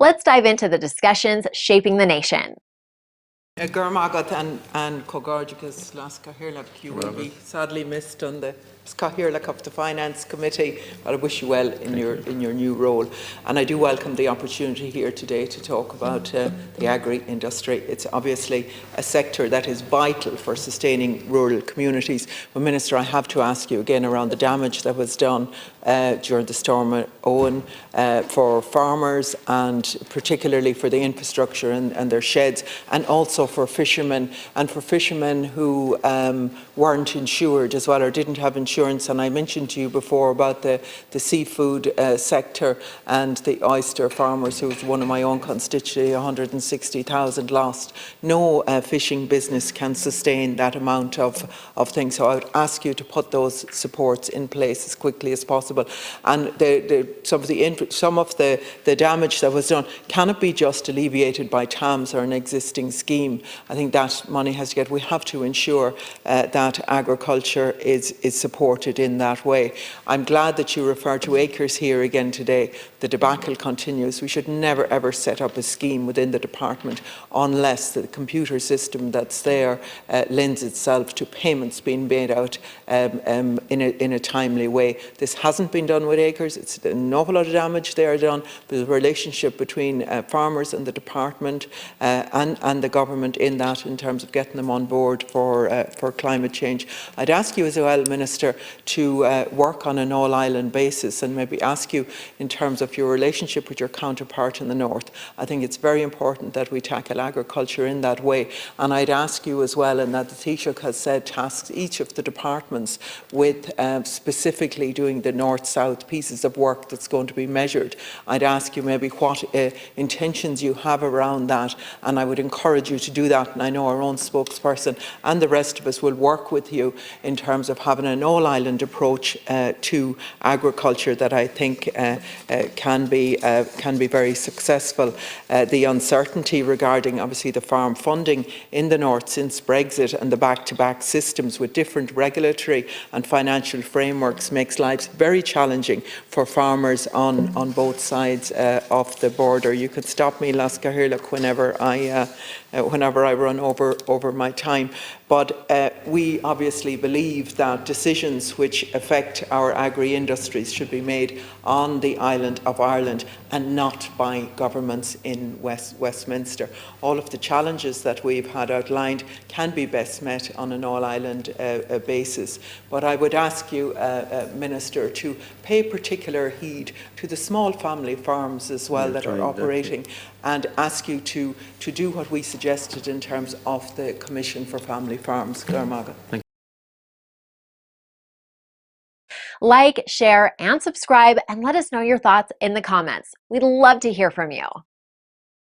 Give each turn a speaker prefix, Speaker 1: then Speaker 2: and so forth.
Speaker 1: Let's dive into the discussions shaping the nation.
Speaker 2: Gurmagat and Cogorgicus Las Cahirlach, you will be sadly missed on the Cahirlach of the Finance Committee, but I wish you well in your new role. And I do welcome the opportunity here today to talk about the agri industry. It's obviously a sector that is vital for sustaining rural communities. But Minister, I have to ask you again around the damage that was done during the Storm Owen for farmers, and particularly for the infrastructure and their sheds, and also for fishermen, and for fishermen who weren't insured as well, or didn't have insurance. And I mentioned to you before about the seafood sector and the oyster farmers, who was one of my own constituency, 160,000 lost. No fishing business can sustain that amount of things. So I would ask you to put those supports in place as quickly as possible. And some of the damage that was done, can it be just alleviated by TAMS or an existing scheme? I think that money has to get. We have to ensure that agriculture is supported in that way. I'm glad that you refer to acres here again today. The debacle continues. We should never ever set up a scheme within the department unless the computer system that's there lends itself to payments being made out in a timely way. This hasn't been done with acres. It's an awful lot of damage there done. There's a relationship between farmers and the department and the government in that, in terms of getting them on board for climate change. I'd ask you as well, Minister, to work on an all-island basis, and maybe ask you in terms of your relationship with your counterpart in the north. I think it's very important that we tackle agriculture in that way. And I'd ask you as well, and that the Taoiseach has said, tasks each of the departments with specifically doing the north-south pieces of work that's going to be measured. I'd ask you maybe what intentions you have around that, and I would encourage you to do that. And I know our own spokesperson and the rest of us will work with you in terms of having an all-island approach to agriculture that I think can be very successful. The uncertainty regarding obviously the farm funding in the north since Brexit and the back-to-back systems with different regulatory and financial frameworks makes lives very challenging for farmers on both sides of the border. You could stop me, Las Cahirlach, whenever I run over my time. But we obviously believe that decisions which affect our agri-industries should be made on the island of Ireland and not by governments in Westminster. All of the challenges that we've had outlined can be best met on an all-island basis. But I would ask you, Minister, to pay particular heed to the small family farms as well that are operating, and ask you to do what we suggested in terms of the Commission for Family Farms.
Speaker 1: Like, share, and subscribe, and let us know your thoughts in the comments. We'd love to hear from you.